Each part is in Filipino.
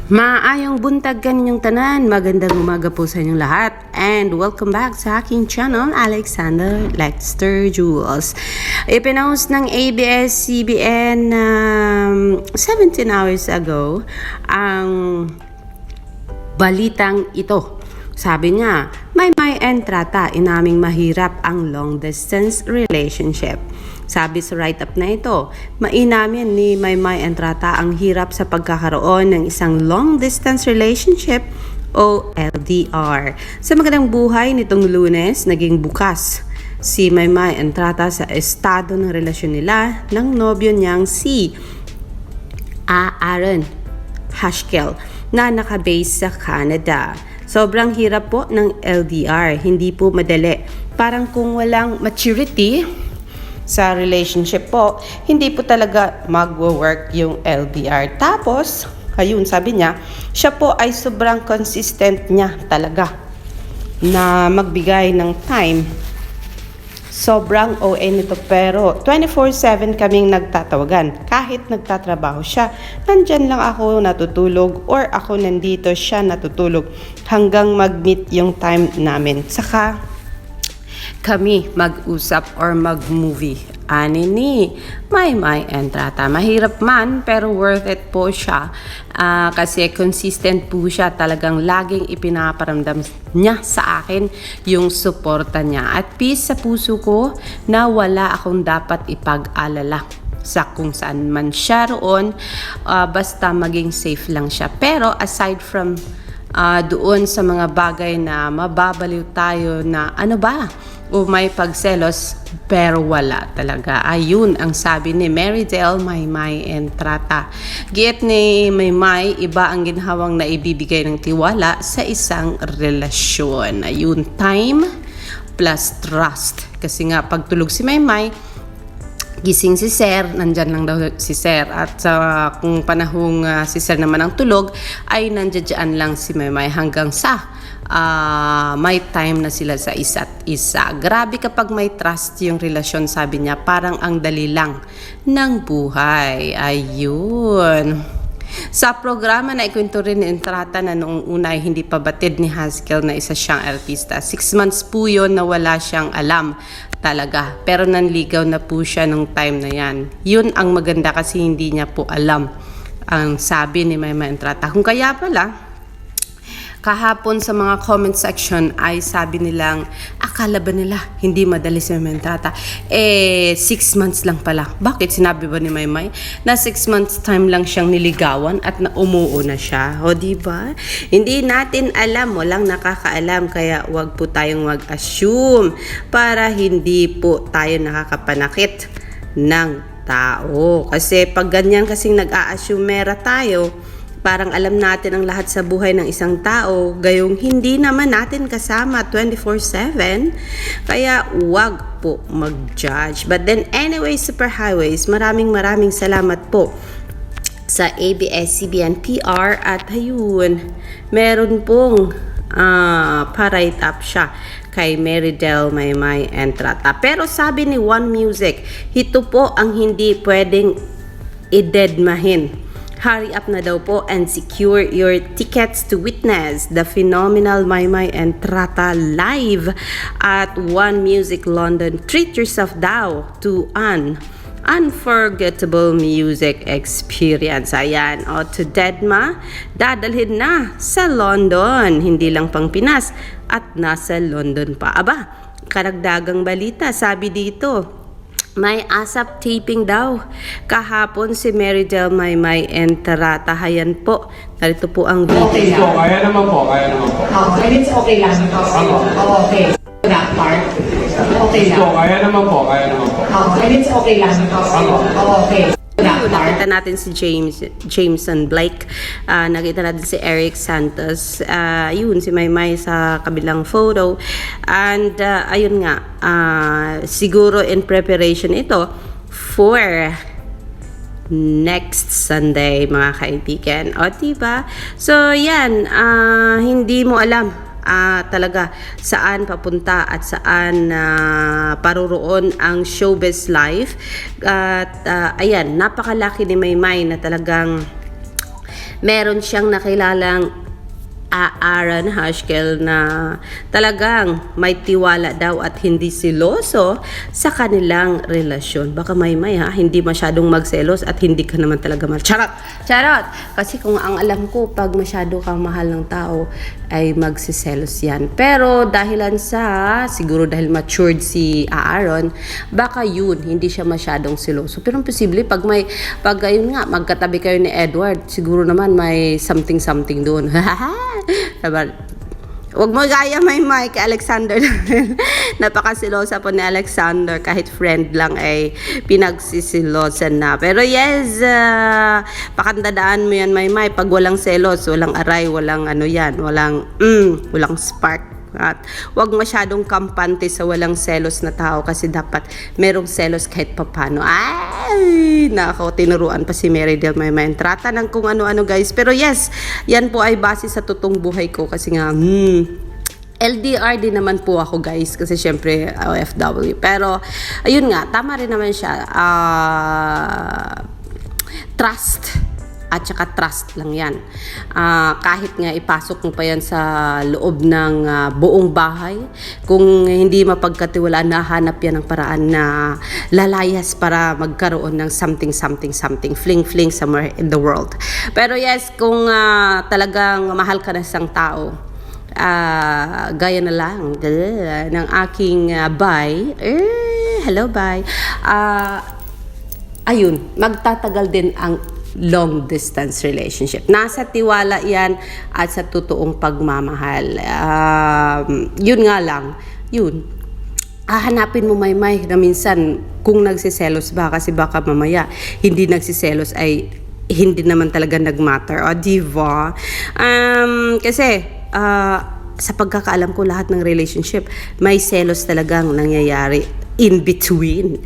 Maayong buntag kaninyong tanan, magandang umaga po sa inyong lahat, and welcome back sa aking channel, Alexander Lexter Jules. Ipinost ng ABS-CBN 17 hours ago ang balitang ito. Sabi niya, Maymay Entrata, inaming mahirap ang long distance relationship. Sabi sa write-up na ito, mainamin ni Maymay Entrata ang hirap sa pagkakaroon ng isang long-distance relationship o LDR. Sa magandang buhay nitong Lunes, naging bukas si Maymay Entrata sa estado ng relasyon nila ng nobyo niyang si Aaron Hashkel na nakabase sa Canada. Sobrang hirap po ng LDR, hindi po madali. Parang kung walang maturity sa relationship po, hindi po talaga magwo-work yung LDR. Tapos, ayun, sabi niya, siya po ay sobrang consistent niya talaga na magbigay ng time. Sobrang OA nito, pero 24/7 kaming nagtatawagan. Kahit nagtatrabaho siya, nandyan lang ako natutulog or ako nandito, siya natutulog hanggang mag-meet yung time namin. Saka kami mag-usap or mag-movie. Ani ni Maymay Entrata. Mahirap man pero worth it po siya. Kasi consistent po siya. Talagang laging ipinaparamdam niya sa akin yung suporta niya. At peace sa puso ko na wala akong dapat ipag-alala sa kung saan man siya roon. Basta maging safe lang siya. Pero aside from doon sa mga bagay na mababaliw tayo na ano ba o may pagselos, pero wala talaga. Ayun ang sabi ni Marydel Maymay Entrata. Giit ni Maymay, iba ang ginhawang na ibibigay ng tiwala sa isang relasyon. Ayun, time plus trust. Kasi nga pagtulog si Maymay, gising si Sir, nandyan lang daw si Sir. At kung panahong si Sir naman ang tulog, ay nandyan lang si Maymay hanggang sa may time na sila sa isa't isa. Grabe kapag may trust yung relasyon, sabi niya, parang ang dali lang ng buhay. Ayun. Sa programa na ikwento rin ni Entrata na noong una ay hindi pa batid ni Haskell na isa siyang artista. 6 months po yun na wala siyang alam talaga. Pero nanligaw na po siya nung time na yan. Yun ang maganda kasi hindi niya po alam ang sabi ni Maymay Entrata. Kung kaya pala, kahapon sa mga comment section ay sabi nilang akala ba nila hindi madali si Maymay Entrata? 6 months lang pala. Bakit sinabi ba ni Maymay na 6 months time lang siyang niligawan at na umuo na siya? O diba? Hindi natin alam, walang nakakaalam, kaya wag po tayong mag-assume para hindi po tayo nakakapanakit ng tao. Kasi pag ganyan kasing nag-a-assumera tayo, parang alam natin ang lahat sa buhay ng isang tao, gayong hindi naman natin kasama 24/7. Kaya wag po mag-judge. But then anyway, Superhighways, maraming salamat po sa ABS-CBN PR at ayun, meron pong pa-write up siya kay Marydel Maymay Entrata. Pero sabi ni One Music, ito po ang hindi pwedeng idedmahin. Hurry up na daw po and secure your tickets to witness the phenomenal Maymay Entrata live at One Music London. Treat yourself daw to an unforgettable music experience. Ayan, to Dedma, dadalhin na sa London. Hindi lang pang Pinas at nasa London pa. Aba, karagdagang balita, sabi dito, may ASAP taping daw kahapon si Marydel Maymay Entrata. Hayan po, narito po ang video. Okay lang. Kaya naman po. I mean, okay lang. Okay. That part. Okay lang. Kaya naman po. I mean, okay lang. Okay. That part. Nakita natin si Jameson Blake, nakita natin si Eric Santos, yun si Maymay sa kabilang photo, and ayun nga, siguro in preparation ito for next Sunday, mga kaibigan. O diba? So yan, hindi mo alam talaga saan papunta at saan paroroon ang showbiz life. At ayan, napakalaki ni Maymay na talagang meron siyang nakilalang Aaron Hashkel na talagang may tiwala daw at hindi siloso sa kanilang relasyon. Baka may ha, hindi masyadong magselos at hindi ka naman talaga mahal. Charot! Charot! Kasi kung ang alam ko, pag masyado kang mahal ng tao, ay magsiselos yan. Pero dahilan siguro dahil matured si Aaron, baka yun, hindi siya masyadong siloso. Pero posible, pag ayun nga, magkatabi kayo ni Edward, siguro naman may something doon. Diba? Huwag mo gaya may kay Alexander. Napakasilosa po ni Alexander. Kahit friend lang ay pinagsisilosan na. Pero yes, pakandadaan mo yan may pag walang selos, walang aray, walang walang spark. At wag masyadong kampante sa walang selos na tao kasi dapat merong selos kahit papano. Ay, nako, tinuruan pa si Mary Del Mayma Entrata ng kung ano-ano guys. Pero yes, yan po ay base sa totoong buhay ko kasi nga, LDR din naman po ako guys kasi syempre OFW. Pero ayun nga, tama rin naman siya. Trust. At saka trust lang yan. Kahit nga ipasok mo pa yan sa loob ng buong bahay, kung hindi mapagkatiwalaan, nahanap yan ng paraan na lalayas para magkaroon ng something, fling somewhere in the world. Pero yes, kung talagang mahal ka na isang tao, gaya na lang ng aking bye, hello bye, ayun, magtatagal din ang long distance relationship. Nasa tiwala yan at sa totoong pagmamahal. Yun nga lang, hahanapin mo may na minsan kung nagsiselos ba, kasi baka mamaya hindi nagsiselos ay hindi naman talaga nagmatter. O diba? Kasi sa pagkakaalam ko, lahat ng relationship may selos talagang nangyayari in between.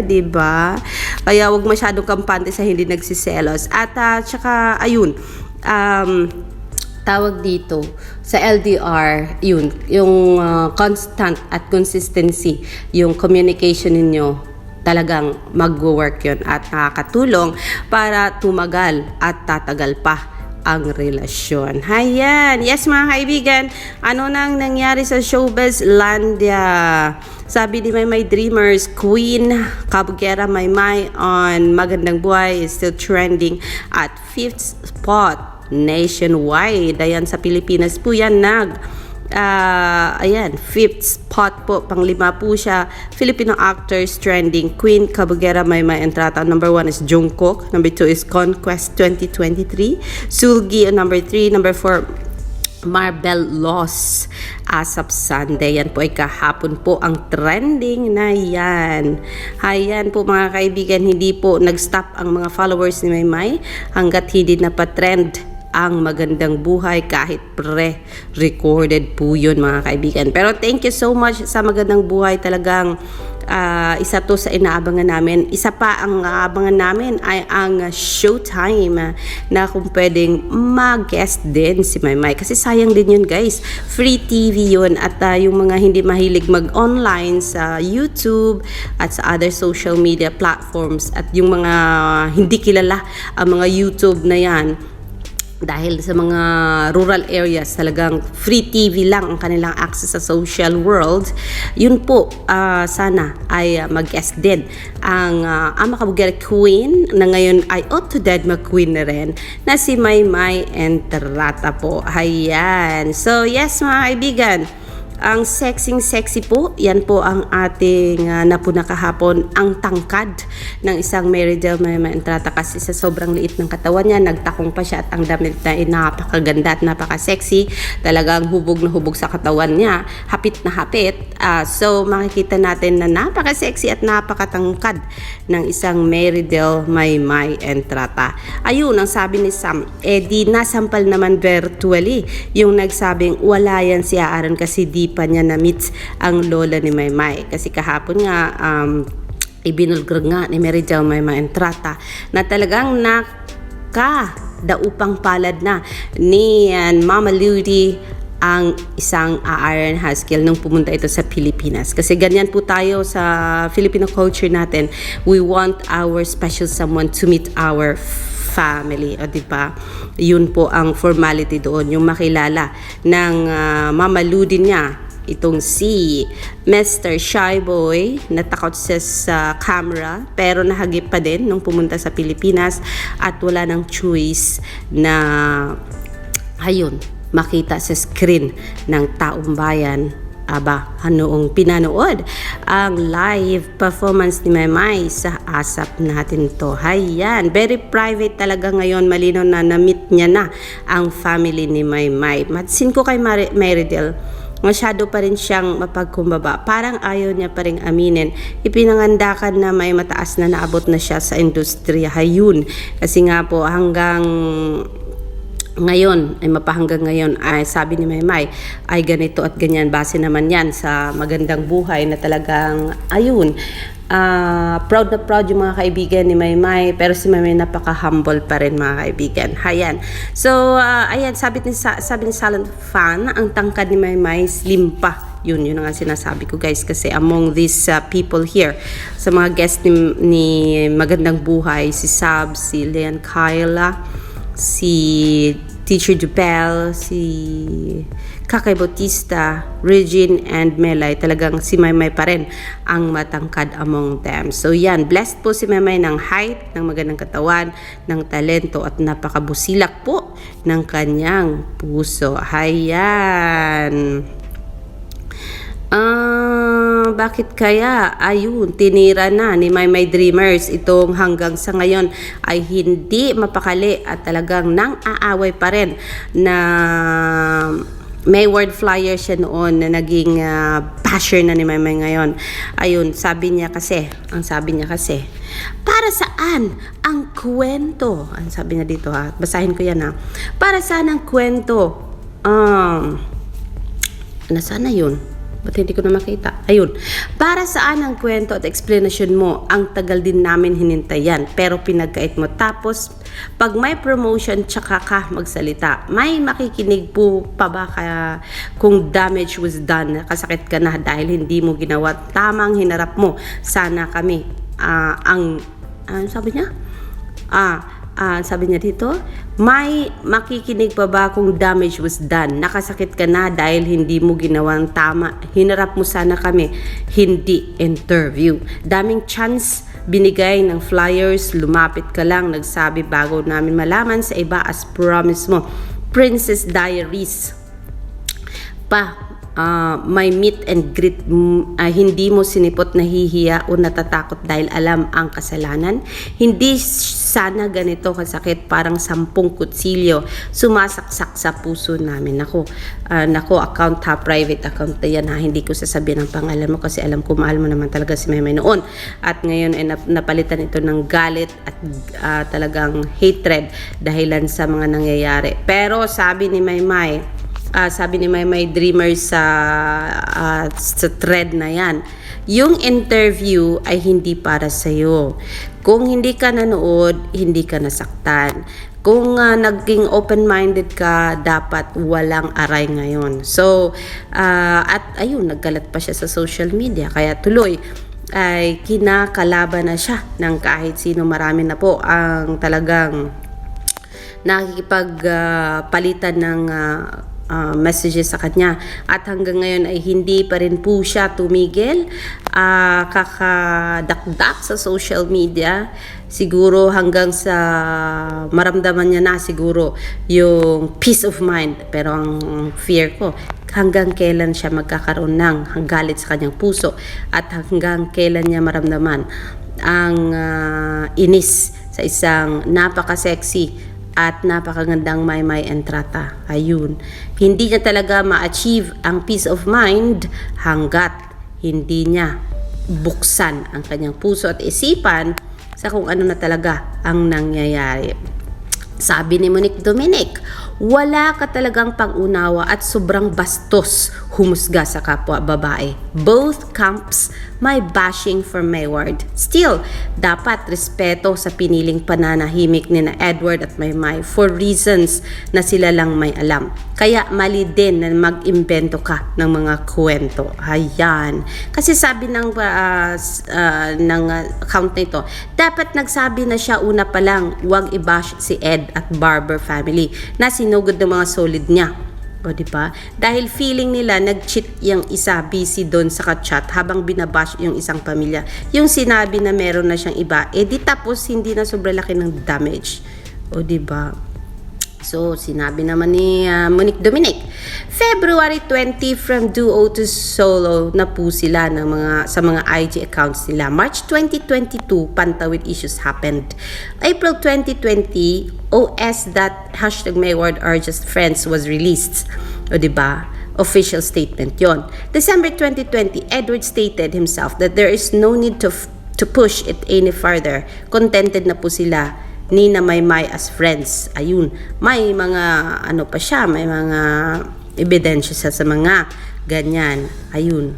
Diba? Kaya wag masyadong kampante sa hindi nagsiselos. At tsaka ayun, tawag dito sa LDR, yung constant at consistency, yung communication ninyo, talagang mag-work yun at nakakatulong para tumagal at tatagal pa ang relasyon. Hayan. Yes mga kaibigan, ano nang nangyari sa Showbiz Landia? Sabi ni Maymay Dreamers, Queen Kabugera Maymay on Magandang Buhay is still trending at 5th spot nationwide. Ayan, sa Pilipinas po yan ayan, 5th spot po, pang-5 po siya. Filipino actors trending, Queen Kabugera Maymay Entrata. Number 1 is Jungkook. Number 2 is Conquest 2023. Sulgi on number 3. Number 4, Marbel Loss as of Sunday. Yan po ay kahapon po ang trending na yan. Ayan po mga kaibigan, hindi po nag-stop ang mga followers ni Maymay hanggat hindi na pa-trend ang Magandang Buhay kahit pre-recorded po yun mga kaibigan. Pero thank you so much sa Magandang Buhay. Talagang isa to sa inaabangan namin. Isa pa ang aabangan namin ay ang Showtime na kung pwedeng mag-guest din si Maymay. Kasi sayang din yun guys. Free TV yun. At yung mga hindi mahilig mag-online sa YouTube at sa other social media platforms at yung mga hindi kilala ang mga YouTube na yan, dahil sa mga rural areas talagang free TV lang ang kanilang access sa social world, yun po sana ay mag-guest din ang Ama Kabugera Queen na ngayon ay to dead mag-queen na rin na si Maymay Entrata po. Ayan. So yes mga kaibigan, ang sexy po, yan po ang ating napuna kahapon, ang tangkad ng isang Mary Del Mayma Entrata kasi sa sobrang liit ng katawan niya, nagtakong pa siya at ang damit na napakaganda at napaka-sexy, talagang hubog na hubog sa katawan niya, hapit na hapit. So makikita natin na napaka-sexy at napakatangkad ng isang Mary Del Mayma Entrata. Ayun, ang sabi ni Sam, di nasampal naman virtually yung nagsabing wala yan si Aaron kasi di pa niya na-meet ang lola ni Maymay. Kasi kahapon nga, ibinulgrag nga ni Mary Del Mayma Entrata na talagang daupang palad na ni Mama Ludi ang isang Aaron Haskell nung pumunta ito sa Pilipinas. Kasi ganyan po tayo sa Filipino culture natin. We want our special someone to meet our family. O diba? Yun po ang formality doon. Yung makilala ng mamaludin niya. Itong si Mr. Shy Boy na takot siya sa camera pero nahagip pa din nung pumunta sa Pilipinas at wala nang choice na ayun, makita sa screen ng taong bayan noong pinanood ang live performance ni Maymay sa ASAP natin to. Hayan, very private talaga ngayon, malinaw na na-meet niya na ang family ni Maymay. Matsin ko kay Marydel, masyado pa rin siyang mapagkumbaba. Parang ayaw niya pa rin aminin. Ipinangandakan na may mataas na naabot na siya sa industriya. Hayun, kasi nga po hanggang ngayon, ay mapahanggang ngayon, ay sabi ni Maymay, ay ganito at ganyan. Base naman yan sa magandang buhay na talagang, ayun, proud na proud yung mga kaibigan ni Maymay. Pero si Maymay napaka-humble pa rin, mga kaibigan. Hayan. So, ayan, sabi ni Silent Fan, ang tangkad ni Maymay, slim pa. Yun ang nga sinasabi ko, guys, kasi among these people here, sa mga guests ni Magandang Buhay, si Sab, si Leon Kyla, si Teacher Jubel, si Kakay Bautista, Regine, and Melay, talagang si Maymay pa rin ang matangkad among them. So yan, blessed po si Maymay ng height, ng magandang katawan, ng talento, at napakabusilak po ng kanyang puso. Hayan. Bakit kaya? Ayun, tinira na ni Maymay Dreamers itong hanggang sa ngayon ay hindi mapakali at talagang nang-aaway pa rin na may word flyer siya noon na naging basher na ni Maymay ngayon. Ayun, sabi niya kasi, para saan ang kwento? Ang sabi niya dito, basahin ko yan, para saan ang kwento? Nasaan na yun? Ba't hindi ko na makita? Ayun. Para saan ang kwento at explanation mo? Ang tagal din namin hinintayan, pero pinagkait mo. Tapos, pag may promotion, tsaka ka magsalita. May makikinig po pa ba kaya kung damage was done? Kasakit ka na dahil hindi mo ginawa. Tamang hinarap mo. Sana kami. Sabi niya? Sabi niya dito, may makikinig pa ba kung damage was done? Nakasakit ka na dahil hindi mo ginawang tama. Hinarap mo sana kami, hindi interview. Daming chance binigay ng flyers, lumapit ka lang, nagsabi bago namin malaman sa iba as promise mo. Princess Diaries pa. May meet and greet, hindi mo sinipot, nahihiya o natatakot dahil alam ang kasalanan. Hindi sana ganito kasakit, parang 10 kutsilyo sumasaksak sa puso namin. Nako, account private account na yan, hindi ko sasabihin ang pangalan mo kasi alam ko mahal mo naman talaga si Maymay noon. At ngayon ay napalitan ito ng galit at talagang hatred dahilan sa mga nangyayari. Pero sabi ni Maymay Dreamers sa thread na yan, yung interview ay hindi para sa'yo. Kung hindi ka nanood, hindi ka nasaktan. Kung naging open-minded ka, dapat walang aray ngayon. So, at ayun, nagkalat pa siya sa social media. Kaya tuloy, ay kinakalaban na siya ng kahit sino. Marami na po ang talagang nakikipagpalitan ng messages sa kanya, at hanggang ngayon ay hindi pa rin po siya tumigil, kakadakdak sa social media, siguro hanggang sa maramdaman niya na siguro yung peace of mind. Pero ang fear ko, hanggang kailan siya magkakaroon ng galit sa kanyang puso at hanggang kailan niya maramdaman ang inis sa isang napaka-sexy at napakagandang Maymay Entrata. Ayun. Hindi niya talaga ma-achieve ang peace of mind hanggat hindi niya buksan ang kanyang puso at isipan sa kung ano na talaga ang nangyayari. Sabi ni Monique Dominic, Wala ka talagang pang-unawa at sobrang bastos humusga sa kapwa babae. Both camps may bashing for Mayward. Still, dapat respeto sa piniling pananahimik ni na Edward at Maymay for reasons na sila lang may alam. Kaya mali din na mag-imbento ka ng mga kwento. Ayan. Kasi sabi ng account na ito, dapat nagsabi na siya una pa lang, huwag i-bash si Ed at Barber family na sinugod ng mga solid niya. O diba? Dahil feeling nila nag-cheat yung isa, busy doon sa ka-chat habang binabash yung isang pamilya. Yung sinabi na meron na siyang iba, di tapos hindi na sobrang laki ng damage. O diba? So, sinabi naman ni Monique Dominic, February 20 from duo to solo na po sila sa mga IG accounts nila. March 2022, Pantawid issues happened. April 2020, OS that #Mayward are just friends was released. O diba? Official statement yon. December 2020, Edward stated himself that there is no need to push it any further. Contented na po sila ni na Maymay as friends. Ayun, may mga pa siya, may mga ebidensya sa mga ganyan. Ayun.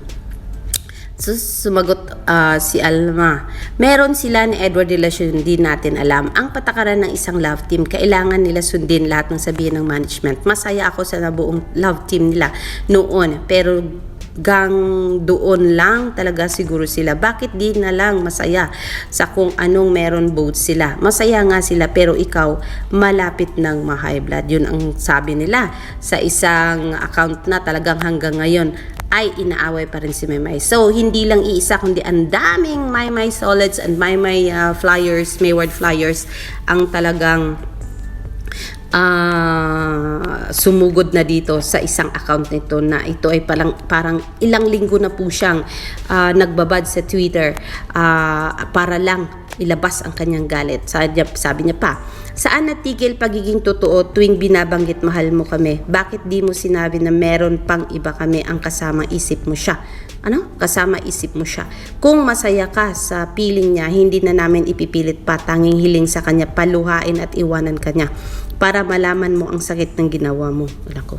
So, sumagot si Alma. Meron sila ni Edward relasyon, hindi natin alam. Ang patakaran ng isang love team, kailangan nila sundin lahat ng sabihin ng management. Masaya ako sa nabuong love team nila noon. Pero doon lang talaga siguro sila. Bakit di na lang masaya sa kung anong meron both sila? Masaya nga sila pero ikaw malapit ng ma-high blood. Yun ang sabi nila sa isang account na talagang hanggang ngayon ay inaaway pa rin si Maymay. So, hindi lang iisa kundi ang daming Maymay Solids and Maymay Flyers, Mayward Flyers ang talagang sumugod na dito sa isang account nito na ito ay parang ilang linggo na po siyang nagbabad sa Twitter para lang ilabas ang kanyang galit. Sabi niya pa, saan natigil pagiging totoo tuwing binabanggit mahal mo kami? Bakit di mo sinabi na meron pang iba kami ang kasama isip mo siya? Kasama isip mo siya. Kung masaya ka sa piling niya, hindi na namin ipipilit pa, tanging hiling sa kanya, paluhain at iwanan kanya para malaman mo ang sakit ng ginawa mo. Alam ko.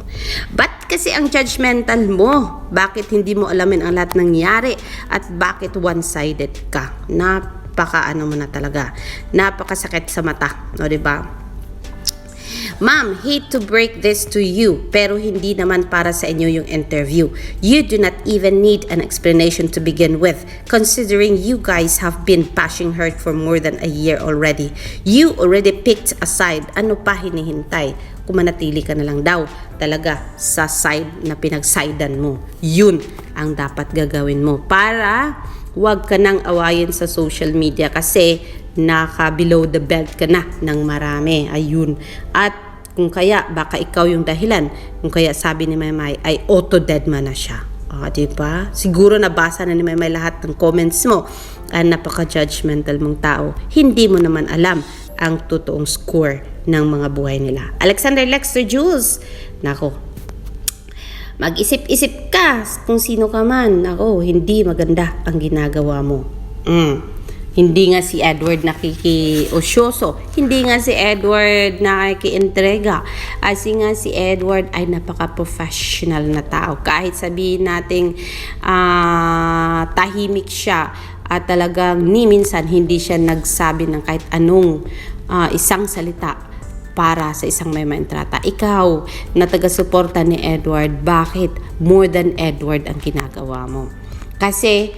Ba't kasi ang judgmental mo? Bakit hindi mo alamin ang lahat ng nangyari? At bakit one-sided ka? Mo na talaga. Napakasakit sa mata. O, diba? Ma'am, hate to break this to you, pero hindi naman para sa inyo yung interview. You do not even need an explanation to begin with, considering you guys have been bashing her for more than a year already. You already picked a side. Ano pa hinihintay? Kumanatili ka na lang daw talaga sa side na pinag-sidean mo. Yun ang dapat gagawin mo para wag ka nang awayin sa social media kasi naka-below the belt ka na ng marami. Ayun. At kung kaya, baka ikaw yung dahilan. Kung kaya sabi ni Maymay ay auto-dead man na siya. Diba? Siguro nabasa na ni Maymay lahat ng comments mo. Napaka-judgmental mong tao. Hindi mo naman alam ang totoong score ng mga buhay nila. Alexander Lexter Jules. Nako. Mag-isip-isip ka kung sino ka man. Nako, hindi maganda ang ginagawa mo. Hindi nga si Edward nakikiosyoso. Hindi nga si Edward nakikiintrega. Kasi nga si Edward ay napaka-professional na tao. Kahit sabihin nating tahimik siya at talagang minsan hindi siya nagsabi ng kahit anong isang salita para sa isang may maentrata. Ikaw na taga-suporta ni Edward, bakit more than Edward ang ginagawa mo? Kasi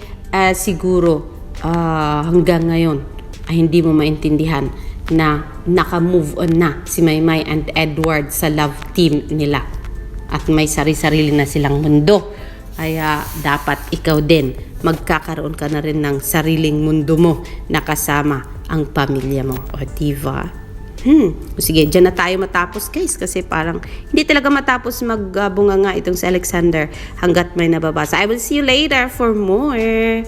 siguro hanggang ngayon ay hindi mo maintindihan na naka-move on na si Maymay and Edward sa love team nila at may sarili-sarili na silang mundo. Kaya dapat ikaw din magkakaroon ka na rin ng sariling mundo mo na kasama ang pamilya mo. O diba? Sige, dyan na tayo matapos guys kasi parang hindi talaga matapos magbunga nga itong si Alexander hanggat may nababasa. I will see you later for more.